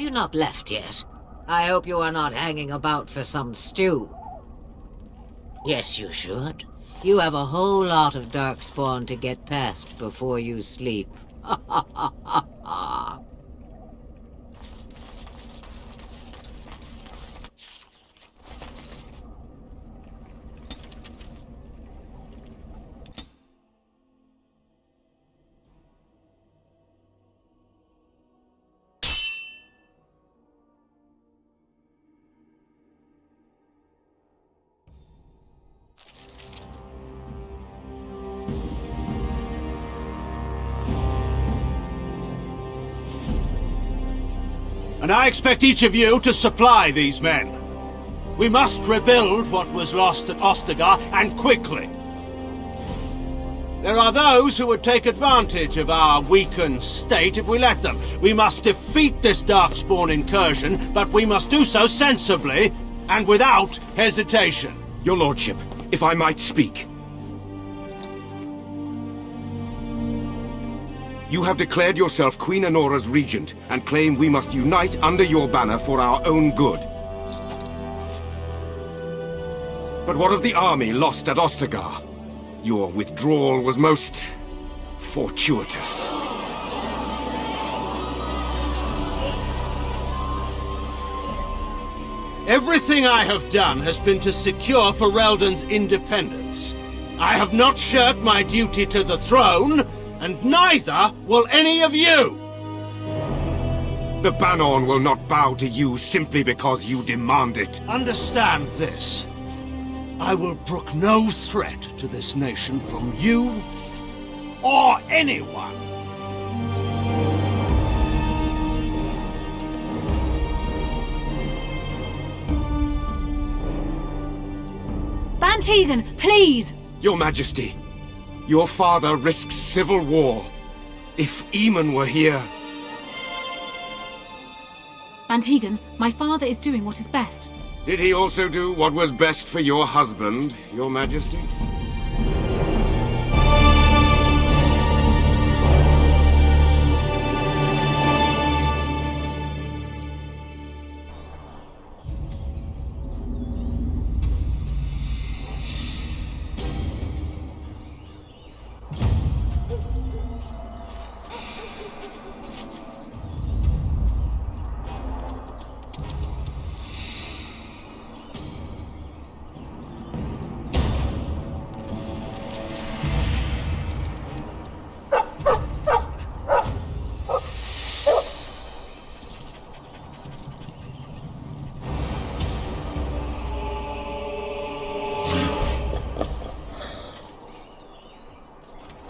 Have you not left yet? I hope you are not hanging about for some stew. Yes, you should. You have a whole lot of darkspawn to get past before you sleep. Ha ha ha ha ha! And I expect each of you to supply these men. We must rebuild what was lost at Ostagar, and quickly. There are those who would take advantage of our weakened state if we let them. We must defeat this Darkspawn incursion, but we must do so sensibly and without hesitation. Your lordship, if I might speak. You have declared yourself Queen Anora's regent, and claim we must unite under your banner for our own good. But what of the army lost at Ostagar? Your withdrawal was most fortuitous. Everything I have done has been to secure Ferelden's independence. I have not shirked my duty to the throne, and neither will any of you! The Banorn will not bow to you simply because you demand it. Understand this. I will brook no threat to this nation from you or anyone. Bantegan, please! Your Majesty, your father risks civil war. If Eamon were here... Bantegan, my father is doing what is best. Did he also do what was best for your husband, Your Majesty?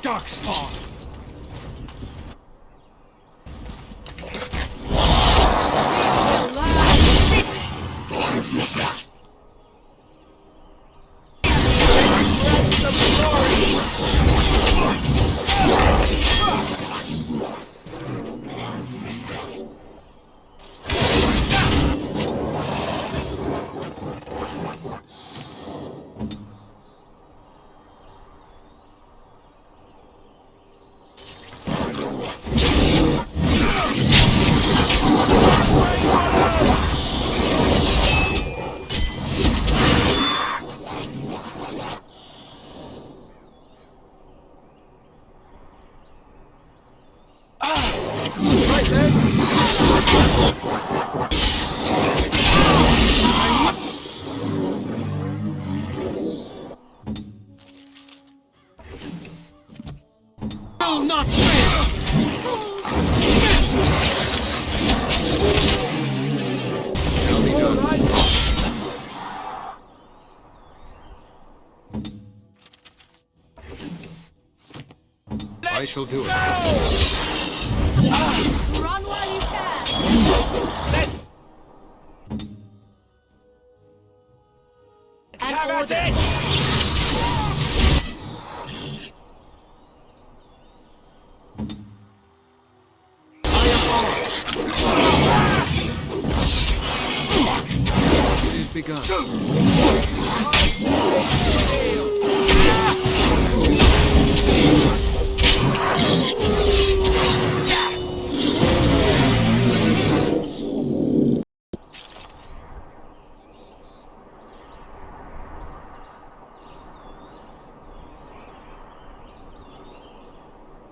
Darkspawn! Will not fail! Shall be done. I shall do it. Run while you can! Have at it! It is begun.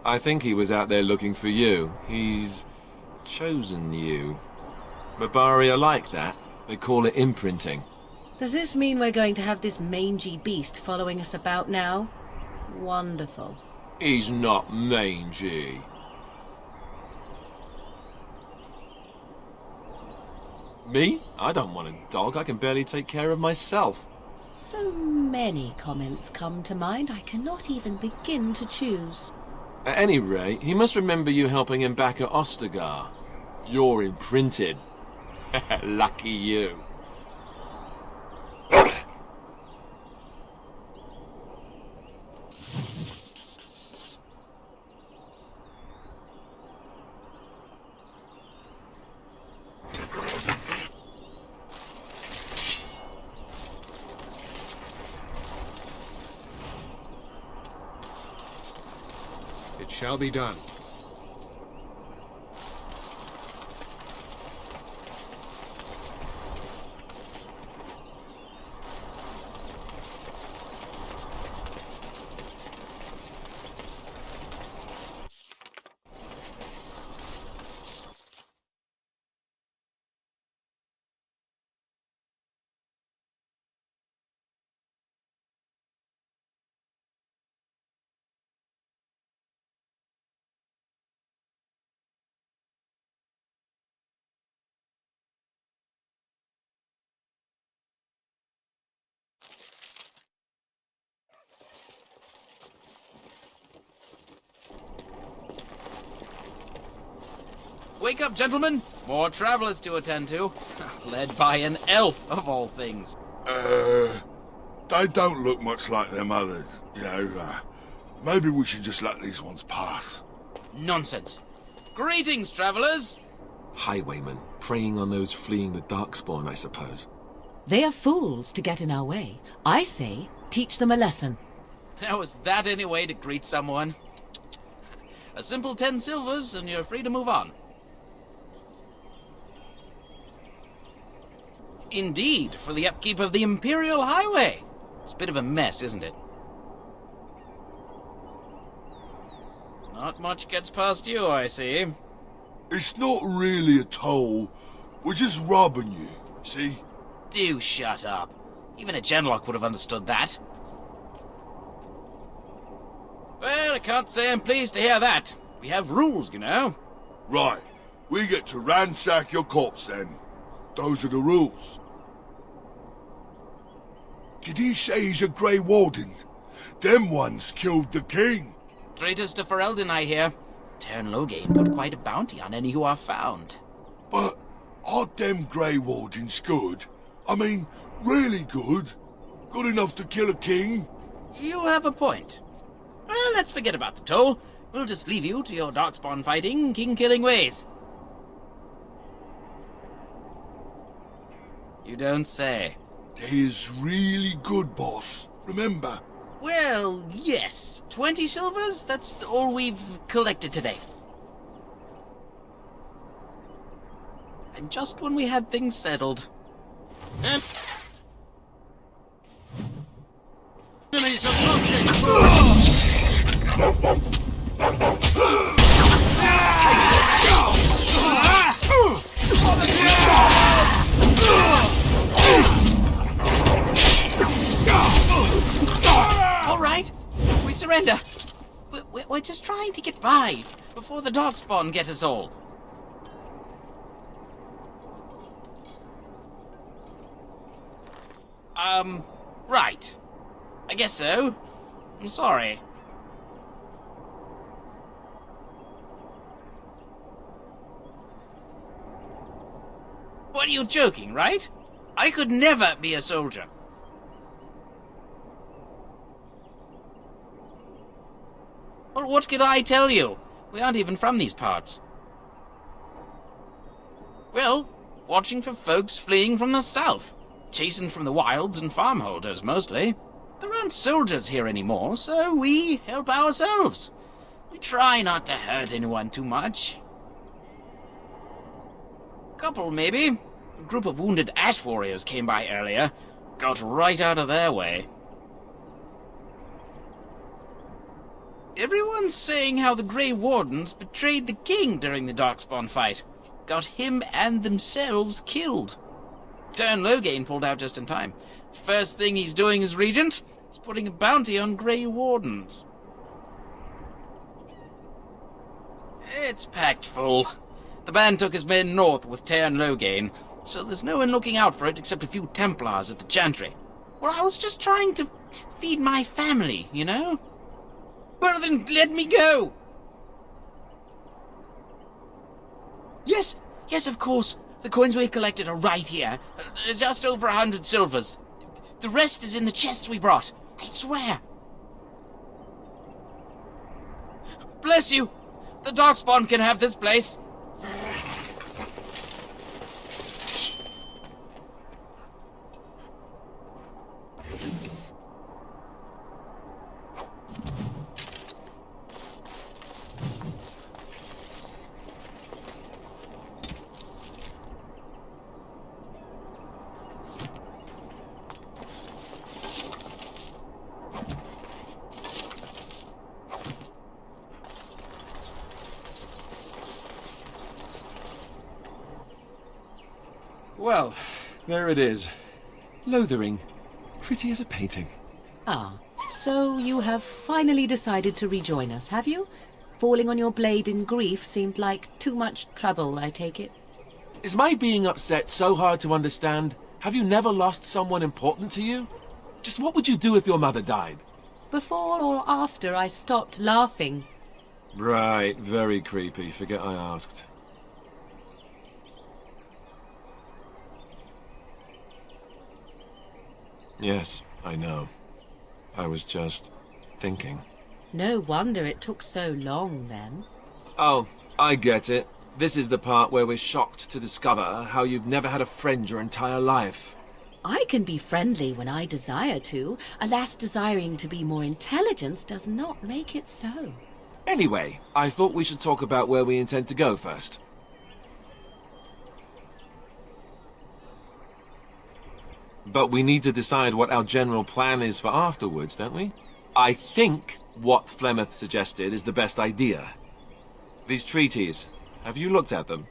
I think he was out there looking for you. He's chosen you. Barbari are like that. They call it imprinting. Does this mean we're going to have this mangy beast following us about now? Wonderful. He's not mangy. Me? I don't want a dog. I can barely take care of myself. So many comments come to mind, I cannot even begin to choose. At any rate, he must remember you helping him back at Ostagar. You're imprinted. Lucky you. It shall be done. Wake up, gentlemen! More travelers to attend to. Led by an elf, of all things. They don't look much like them others, you know. Maybe we should just let these ones pass. Nonsense. Greetings, travelers! Highwaymen, preying on those fleeing the Darkspawn, I suppose. They are fools to get in our way. I say, teach them a lesson. How was that any way to greet someone? A simple 10 silvers and you're free to move on. Indeed, for the upkeep of the Imperial Highway. It's a bit of a mess, isn't it? Not much gets past you, I see. It's not really a toll. We're just robbing you, see? Do shut up. Even a genlock would have understood that. Well, I can't say I'm pleased to hear that. We have rules, you know. Right. We get to ransack your corpse then. Those are the rules. Did he say he's a Grey Warden? Them ones killed the king. Traitors to Ferelden, I hear. Tern Loghain put quite a bounty on any who are found. But aren't them Grey Wardens good? I mean, really good? Good enough to kill a king? You have a point. Well, let's forget about the toll. We'll just leave you to your darkspawn fighting, king-killing ways. You don't say. They's really good, boss. Remember? Well, yes. 20 silvers? That's all we've collected today. And just when we had things settled. Enemies approaching! All right, we surrender. We're just trying to get by before the Darkspawn get us all. Right. I guess so. I'm sorry. What, are you joking, right? I could never be a soldier. Well, what could I tell you? We aren't even from these parts. Well, watching for folks fleeing from the south. Chasing from the wilds and farmholders, mostly. There aren't soldiers here anymore, so we help ourselves. We try not to hurt anyone too much. Couple, maybe. A group of wounded ash warriors came by earlier. Got right out of their way. Everyone's saying how the Grey Wardens betrayed the king during the Darkspawn fight. Got him and themselves killed. Tern Loghain pulled out just in time. First thing he's doing as regent is putting a bounty on Grey Wardens. It's packed full. The band took his men north with Tern Loghain, so there's no one looking out for it except a few Templars at the Chantry. Well, I was just trying to feed my family, you know? Well, then let me go! Yes, of course. The coins we collected are right here. Just over 100 silvers. The rest is in the chests we brought. I swear. Bless you! The Darkspawn can have this place. Well, there it is. Lothering. Pretty as a painting. Ah, so you have finally decided to rejoin us, have you? Falling on your blade in grief seemed like too much trouble, I take it. Is my being upset so hard to understand? Have you never lost someone important to you? Just what would you do if your mother died? Before or after I stopped laughing? Right, very creepy. Forget I asked. Yes, I know. I was just thinking. No wonder it took so long, then. Oh, I get it. This is the part where we're shocked to discover how you've never had a friend your entire life. I can be friendly when I desire to. Alas, desiring to be more intelligent does not make it so. Anyway, I thought we should talk about where we intend to go first. But we need to decide what our general plan is for afterwards, don't we? I think what Flemeth suggested is the best idea. These treaties, have you looked at them?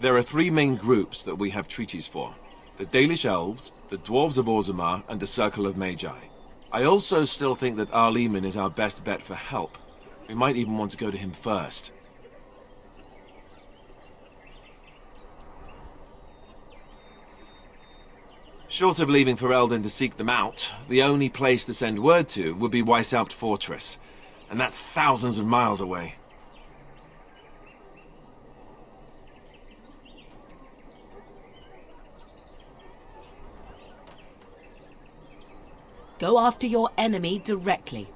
There are three main groups that we have treaties for. The Dalish Elves, the Dwarves of Orzammar, and the Circle of Magi. I also still think that Arleman is our best bet for help. We might even want to go to him first. Short of leaving Ferelden to seek them out, the only place to send word to would be Weishaupt Fortress. And that's thousands of miles away. Go after your enemy directly.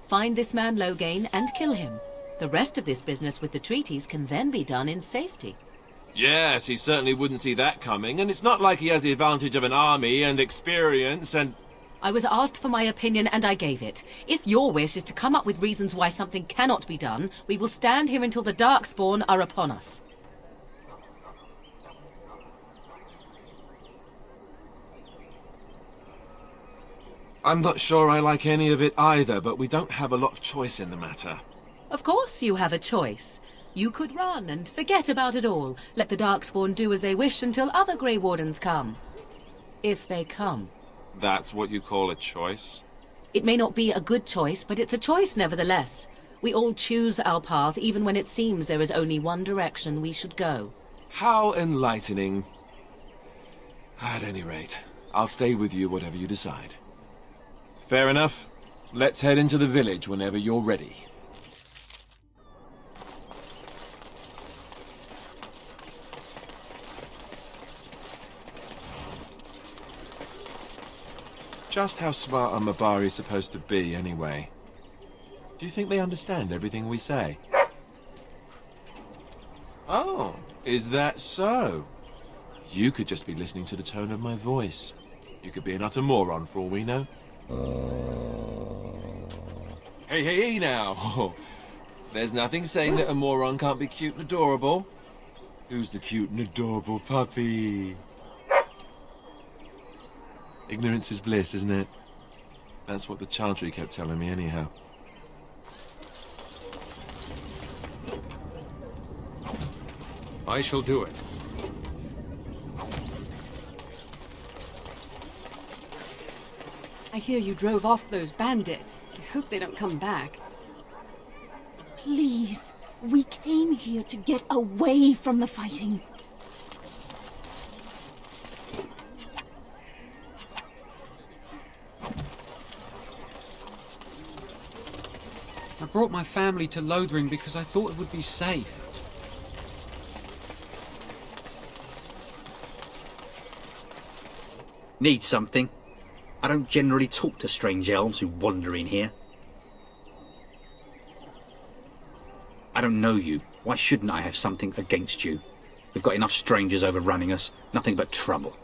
Find this man Loghain and kill him. The rest of this business with the treaties can then be done in safety. Yes, he certainly wouldn't see that coming, and it's not like he has the advantage of an army and experience and... I was asked for my opinion and I gave it. If your wish is to come up with reasons why something cannot be done, we will stand here until the Darkspawn are upon us. I'm not sure I like any of it either, but we don't have a lot of choice in the matter. Of course you have a choice. You could run and forget about it all. Let the Darkspawn do as they wish until other Grey Wardens come. If they come. That's what you call a choice? It may not be a good choice, but it's a choice nevertheless. We all choose our path, even when it seems there is only one direction we should go. How enlightening. At any rate, I'll stay with you whatever you decide. Fair enough. Let's head into the village whenever you're ready. Just how smart are Mabari supposed to be, anyway? Do you think they understand everything we say? Oh, is that so? You could just be listening to the tone of my voice. You could be an utter moron for all we know. Hey now! There's nothing saying that a moron can't be cute and adorable. Who's the cute and adorable puppy? Ignorance is bliss, isn't it? That's what the Chantry kept telling me anyhow. I shall do it. I hear you drove off those bandits. I hope they don't come back. Please, we came here to get away from the fighting. I brought my family to Lothering because I thought it would be safe. Need something? I don't generally talk to strange elves who wander in here. I don't know you. Why shouldn't I have something against you? We've got enough strangers overrunning us. Nothing but trouble.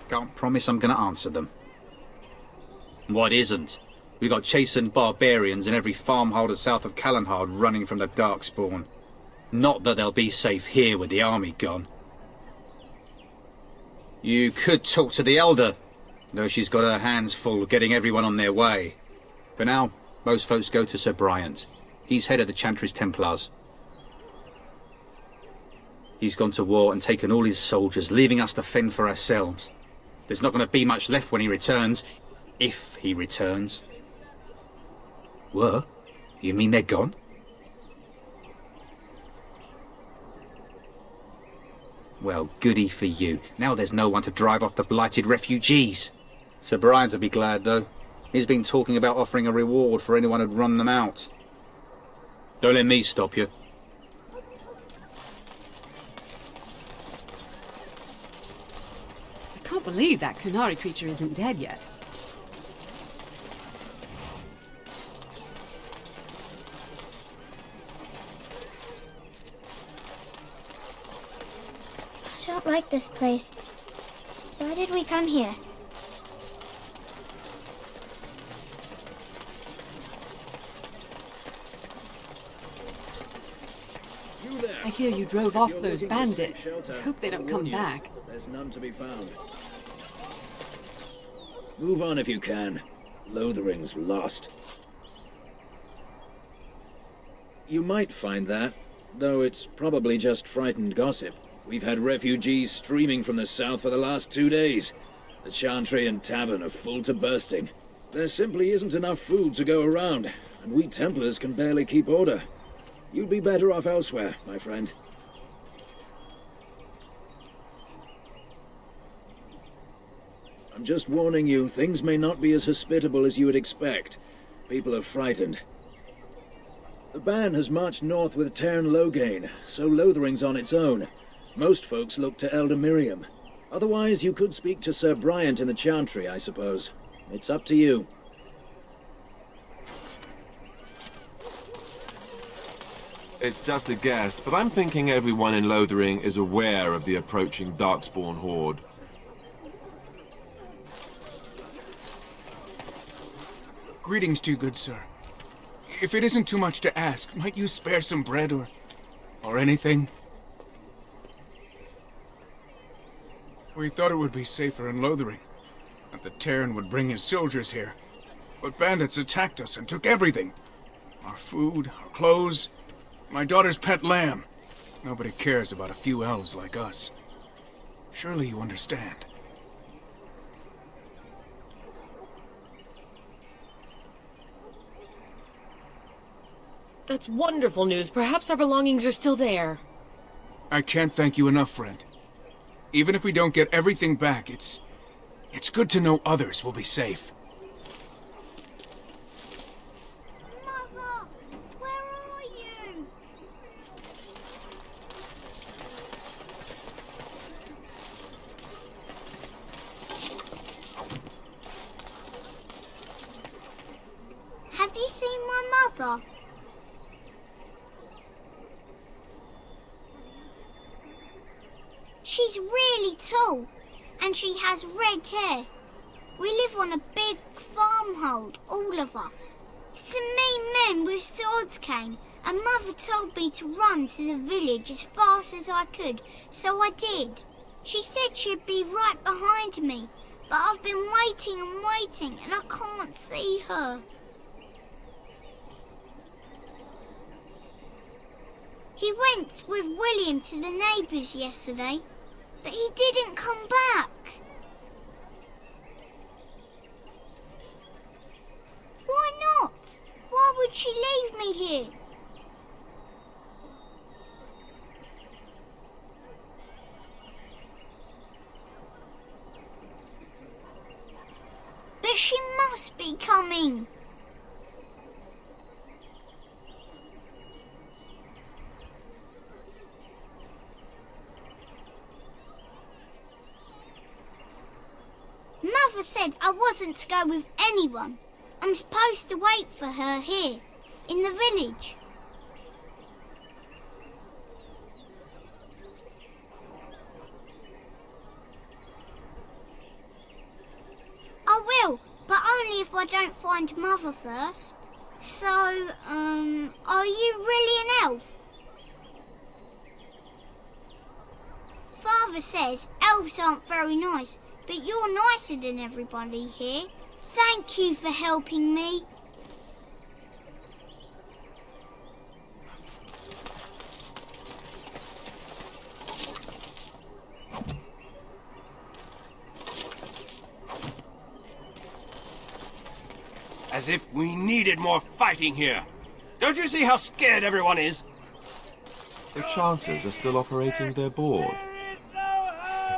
Can't promise I'm going to answer them. What isn't? We've got chastened barbarians in every farmholder south of Callanhard running from the Darkspawn. Not that they'll be safe here with the army gone. You could talk to the Elder, though she's got her hands full getting everyone on their way. For now, most folks go to Sir Bryant. He's head of the Chantry's Templars. He's gone to war and taken all his soldiers, leaving us to fend for ourselves. There's not going to be much left when he returns, if he returns. What? You mean they're gone? Well, goody for you. Now there's no one to drive off the blighted refugees. Sir Brian'll be glad, though. He's been talking about offering a reward for anyone who'd run them out. Don't let me stop you. I can't believe that Kunari creature isn't dead yet. I don't like this place. Why did we come here? I hear you drove off those bandits. I hope they don't come back. There's none to be found. Move on if you can. Lothering's lost. You might find that, though it's probably just frightened gossip. We've had refugees streaming from the south for the last 2 days. The Chantry and Tavern are full to bursting. There simply isn't enough food to go around, and we Templars can barely keep order. You'd be better off elsewhere, my friend. I'm just warning you, things may not be as hospitable as you would expect. People are frightened. The band has marched north with Tairn Loghain, so Lothering's on its own. Most folks look to Elder Miriam. Otherwise, you could speak to Sir Bryant in the Chantry, I suppose. It's up to you. It's just a guess, but I'm thinking everyone in Lothering is aware of the approaching Darkspawn horde. Greetings to you, good sir. If it isn't too much to ask, might you spare some bread or anything? We thought it would be safer in Lothering, that the Tairn would bring his soldiers here. But bandits attacked us and took everything. Our food, our clothes, my daughter's pet lamb. Nobody cares about a few elves like us. Surely you understand. That's wonderful news. Perhaps our belongings are still there. I can't thank you enough, friend. Even if we don't get everything back, it's good to know others will be safe. Mother, where are you? Have you seen my mother? She's really tall, and she has red hair. We live on a big farmhold, all of us. Some mean men with swords came, and Mother told me to run to the village as fast as I could, so I did. She said she'd be right behind me, but I've been waiting and waiting and I can't see her. He went with William to the neighbours yesterday, but he didn't come back. Why not? Why would she leave me here? But she must be coming. Mother said I wasn't to go with anyone. I'm supposed to wait for her here, in the village. I will, but only if I don't find Mother first. So, are you really an elf? Father says elves aren't very nice, but you're nicer than everybody here. Thank you for helping me. As if we needed more fighting here. Don't you see how scared everyone is? The Chanters are still operating their board.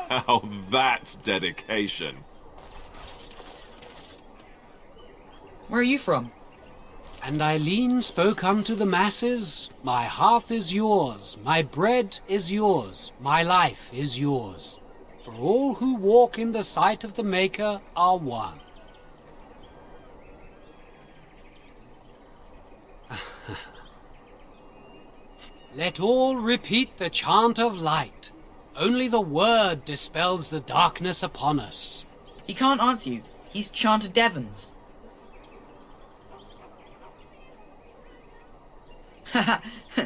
Now that's dedication. Where are you from? And Eileen spoke unto the masses, my hearth is yours, my bread is yours, my life is yours. For all who walk in the sight of the Maker are one. Let all repeat the chant of light. Only the word dispels the darkness upon us. He can't answer you. He's Chanter Devons.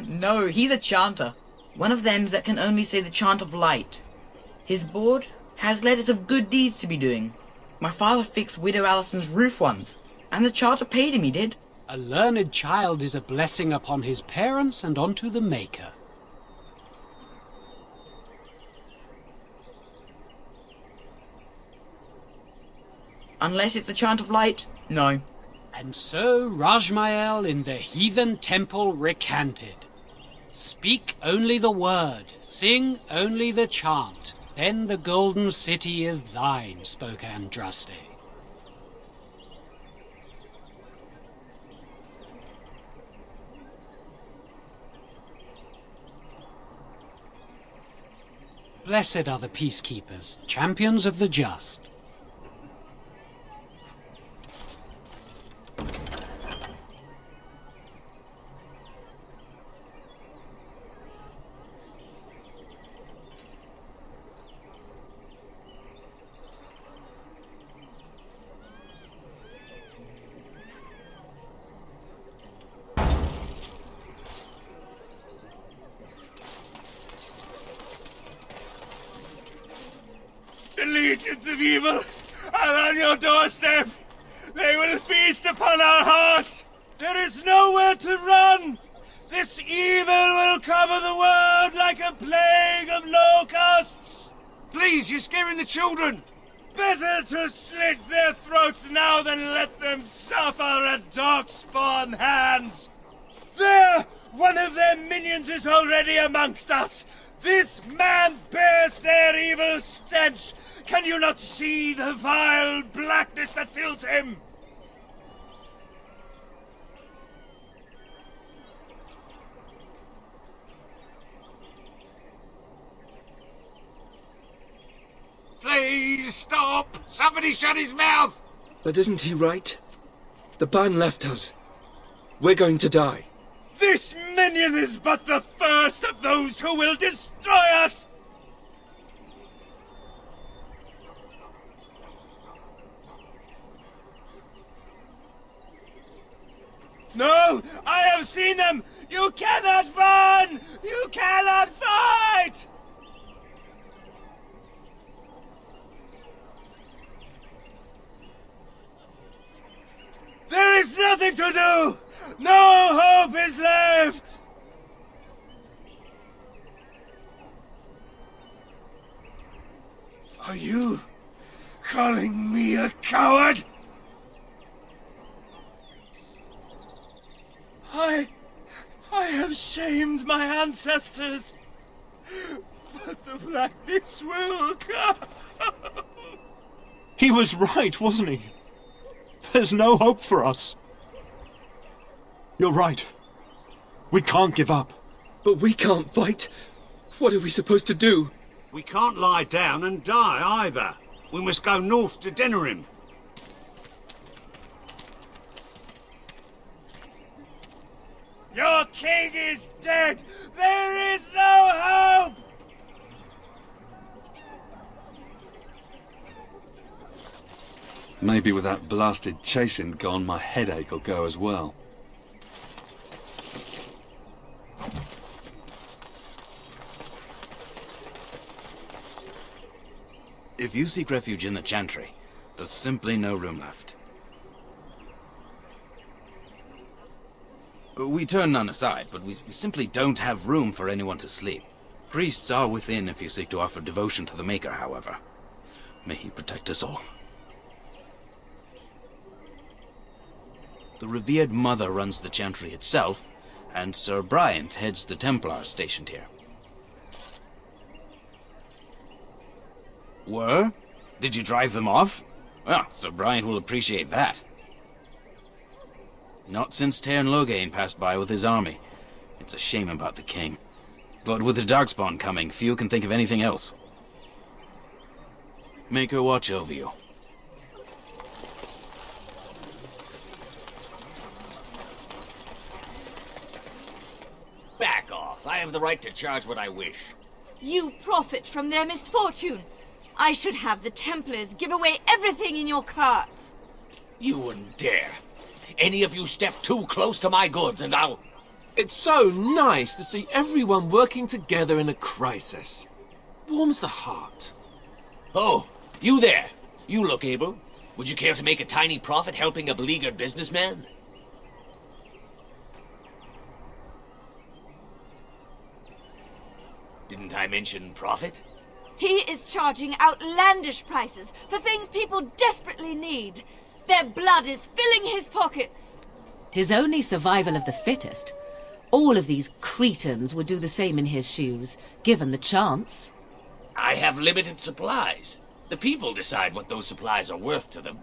No, he's a chanter. One of them that can only say the chant of light. His board has letters of good deeds to be doing. My father fixed Widow Allison's roof once, and the charter paid him, he did. A learned child is a blessing upon his parents and unto the Maker. Unless it's the chant of light, no. And so Rajmael in the heathen temple recanted. Speak only the word, sing only the chant, then the golden city is thine, spoke Andraste. Blessed are the peacekeepers, champions of the just. The legions of evil are on your doorstep. They will feast upon our hearts. There is nowhere to run. This evil will cover the world like a plague of locusts. Please, you're scaring the children. Better to slit their throats now than let them suffer at Darkspawn hands. There! One of their minions is already amongst us. This man bears their evil stench. Can you not see the vile blackness that fills him? Please stop! Somebody shut his mouth! But isn't he right? The ban left us. We're going to die. This minion is but the first of those who will destroy us! No! I have seen them! You cannot run! You cannot fight! nothing to do! No hope is left! Are you calling me a coward? I have shamed my ancestors, but the blackness will come. He was right, wasn't he? There's no hope for us. You're right. We can't give up. But we can't fight. What are we supposed to do? We can't lie down and die either. We must go north to Denerim. Your king is dead! There is no hope! Maybe with that blasted chasing gone, my headache will go as well. If you seek refuge in the Chantry, there's simply no room left. We turn none aside, but we simply don't have room for anyone to sleep. Priests are within if you seek to offer devotion to the Maker, however. May he protect us all. The revered Mother runs the Chantry itself, and Sir Bryant heads the Templars stationed here. Were? Did you drive them off? Well, Sir Bryant will appreciate that. Not since Tairn Logain passed by with his army. It's a shame about the king. But with the Darkspawn coming, few can think of anything else. Make her watch over you. Back off. I have the right to charge what I wish. You profit from their misfortune. I should have the Templars give away everything in your carts. You wouldn't dare. Any of you step too close to my goods and I'll... It's so nice to see everyone working together in a crisis. Warms the heart. Oh, you there. You look able. Would you care to make a tiny profit helping a beleaguered businessman? Didn't I mention profit? He is charging outlandish prices for things people desperately need. Their blood is filling his pockets. 'Tis only survival of the fittest. All of these cretins would do the same in his shoes, given the chance. I have limited supplies. The people decide what those supplies are worth to them.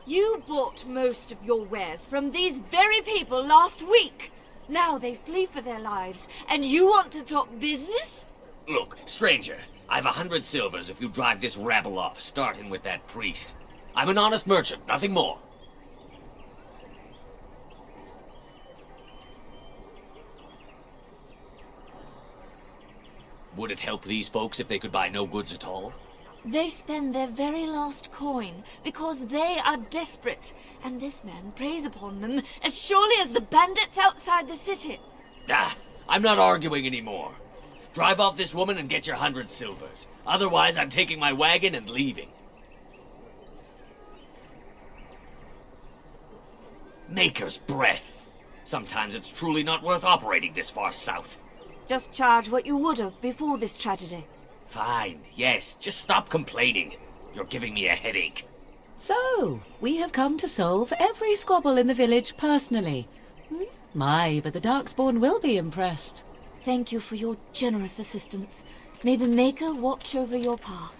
You bought most of your wares from these very people last week. Now they flee for their lives, and you want to talk business? Look, stranger, I've 100 silvers if you drive this rabble off, starting with that priest. I'm an honest merchant, nothing more. Would it help these folks if they could buy no goods at all? They spend their very last coin because they are desperate, and this man preys upon them as surely as the bandits outside the city. Ah, I'm not arguing anymore. Drive off this woman and get your 100 silvers. Otherwise, I'm taking my wagon and leaving. Maker's breath. Sometimes it's truly not worth operating this far south. Just charge what you would have before this tragedy. Fine, yes, just stop complaining. You're giving me a headache. So, we have come to solve every squabble in the village personally. My, but the Darkspawn will be impressed. Thank you for your generous assistance. May the Maker watch over your path.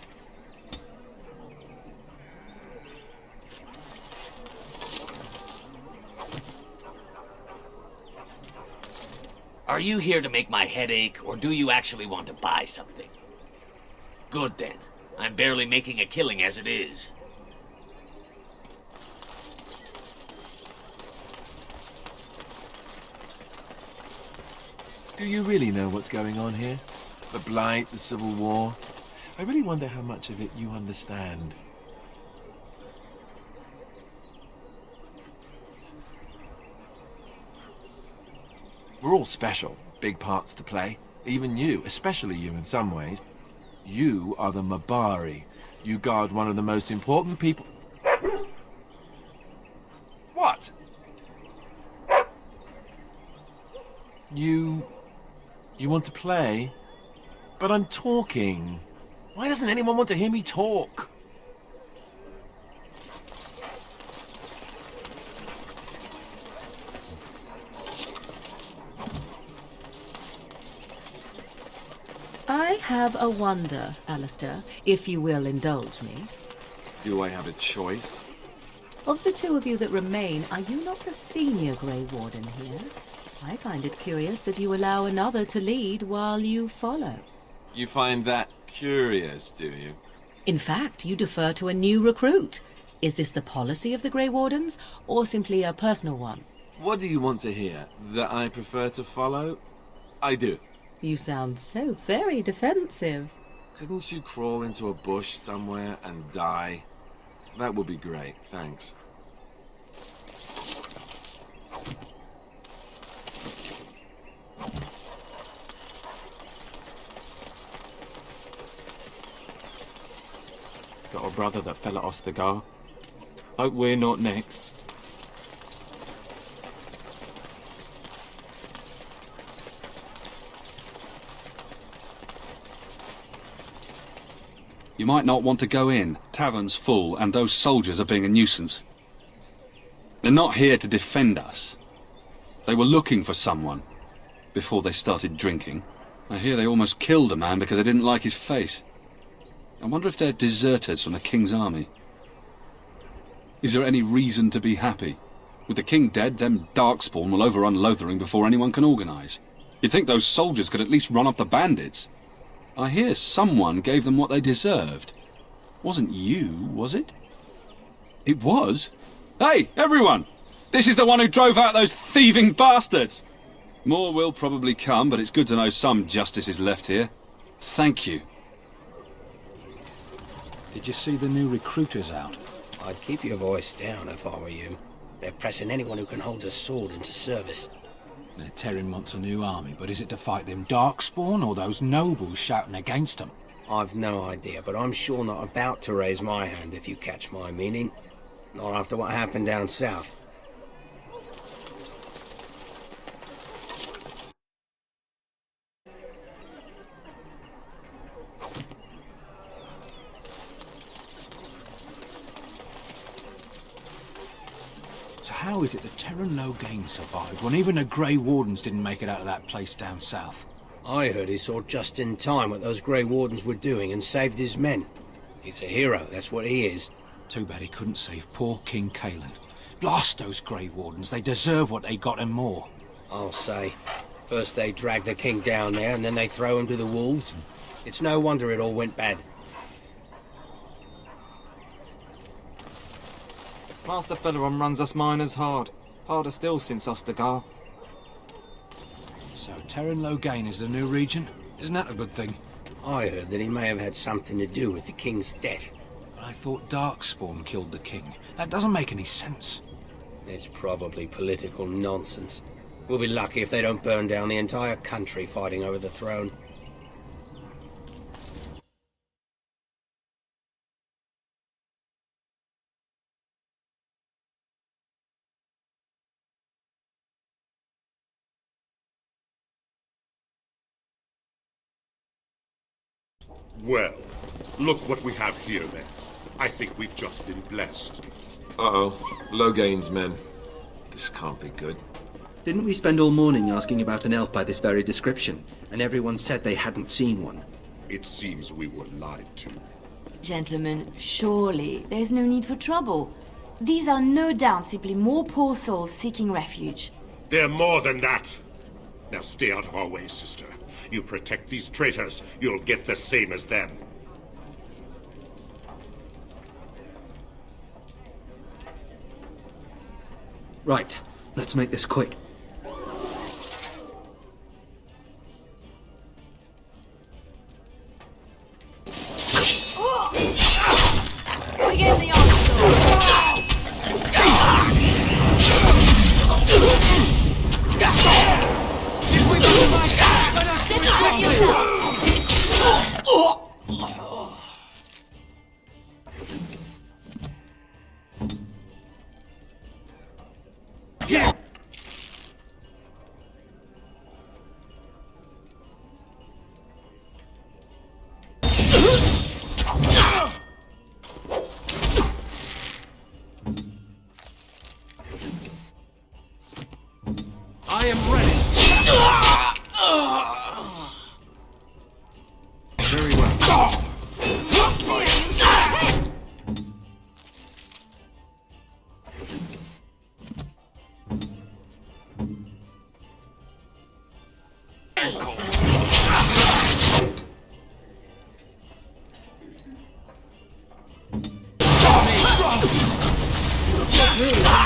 Are you here to make my head ache, or do you actually want to buy something? Good then. I'm barely making a killing as it is. Do you really know what's going on here? The Blight, the Civil War? I really wonder how much of it you understand. We're all special, big parts to play. Even you, especially you in some ways. You are the Mabari. You guard one of the most important people... What? You want to play? But I'm talking. Why doesn't anyone want to hear me talk? I have a wonder, Alistair, if you will indulge me. Do I have a choice? Of the two of you that remain, are you not the senior Grey Warden here? I find it curious that you allow another to lead while you follow. You find that curious, do you? In fact, you defer to a new recruit. Is this the policy of the Grey Wardens, or simply a personal one? What do you want to hear? That I prefer to follow? I do. You sound so very defensive. Couldn't you crawl into a bush somewhere and die? That would be great, thanks. Got a brother that fell at Ostagar. Hope we're not next. You might not want to go in. Tavern's full, and those soldiers are being a nuisance. They're not here to defend us. They were looking for someone before they started drinking. I hear they almost killed a man because they didn't like his face. I wonder if they're deserters from the King's army. Is there any reason to be happy? With the King dead, them Darkspawn will overrun Lothering before anyone can organise. You'd think those soldiers could at least run off the bandits. I hear someone gave them what they deserved. Wasn't you, was it? It was? Hey, everyone! This is the one who drove out those thieving bastards! More will probably come, but it's good to know some justice is left here. Thank you. Did you see the new recruiters out? I'd keep your voice down if I were you. They're pressing anyone who can hold a sword into service. They're tearing wants a new army, but is it to fight them Darkspawn or those nobles shouting against them? I've no idea, but I'm sure not about to raise my hand, if you catch my meaning. Not after what happened down south. How is it that Terran Logain survived when even the Grey Wardens didn't make it out of that place down south? I heard he saw just in time what those Grey Wardens were doing and saved his men. He's a hero, that's what he is. Too bad he couldn't save poor King Cailan. Blast those Grey Wardens, they deserve what they got and more. I'll say. First they drag the king down there and then they throw him to the wolves. It's no wonder it all went bad. Master Feleron runs us miners hard. Harder still since Ostagar. So Terran Logain is the new regent? Isn't that a good thing? I heard that he may have had something to do with the king's death. But I thought Darkspawn killed the king. That doesn't make any sense. It's probably political nonsense. We'll be lucky if they don't burn down the entire country fighting over the throne. Well, look what we have here, then. I think we've just been blessed. Uh-oh. Logain's men. This can't be good. Didn't we spend all morning asking about an elf by this very description, and everyone said they hadn't seen one? It seems we were lied to. Gentlemen, surely there's no need for trouble. These are no doubt simply more poor souls seeking refuge. They're more than that. Now stay out of our way, sister. You protect these traitors, you'll get the same as them. Right, let's make this quick. Begin the onslaught! I am ready. Very well.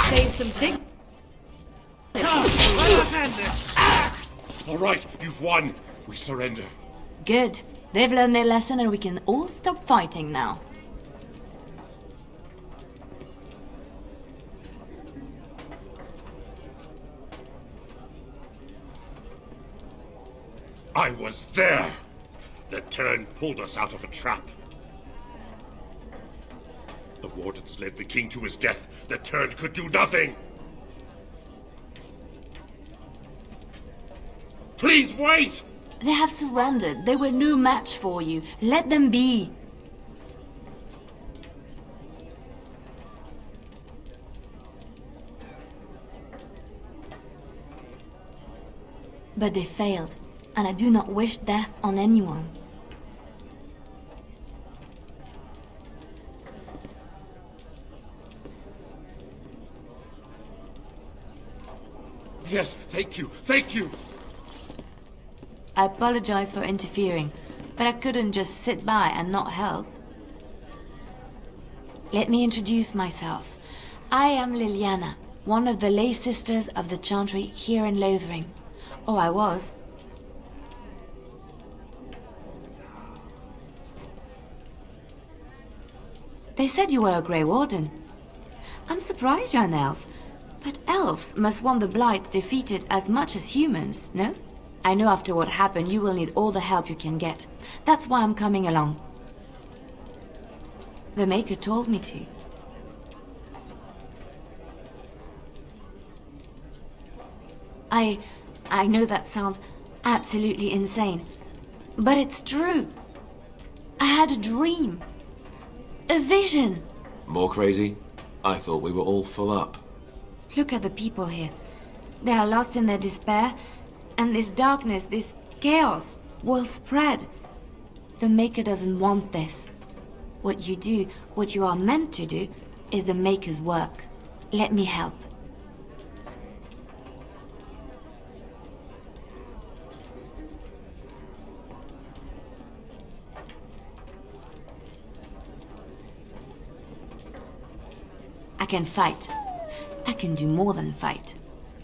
Save some dig. All right, you've won. We surrender. Good. They've learned their lesson and we can all stop fighting now. I was there. The Turn pulled us out of a trap. The Wardens led the King to his death. The Turn could do nothing. Please wait! They have surrendered. They were no match for you. Let them be. But they failed, and I do not wish death on anyone. Yes, thank you, thank you! I apologize for interfering, but I couldn't just sit by and not help. Let me introduce myself. I am Liliana, one of the lay sisters of the Chantry here in Lothering. Or I was. They said you were a Grey Warden. I'm surprised you're an elf, but elves must want the Blight defeated as much as humans, no? I know after what happened you will need all the help you can get. That's why I'm coming along. The Maker told me to. I know that sounds absolutely insane, but it's true. I had a dream. A vision. More crazy? I thought we were all full up. Look at the people here. They are lost in their despair, and this darkness, this chaos, will spread. The Maker doesn't want this. What you do, what you are meant to do, is the Maker's work. Let me help. I can fight. I can do more than fight.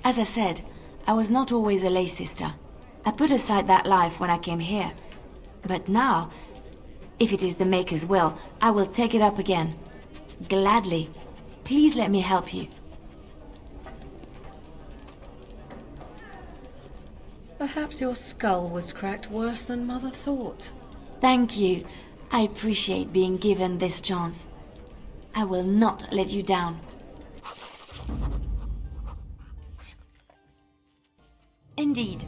As I said, I was not always a lay sister. I put aside that life when I came here. But now, if it is the Maker's will, I will take it up again. Gladly. Please let me help you. Perhaps your skull was cracked worse than Mother thought. Thank you. I appreciate being given this chance. I will not let you down. Indeed,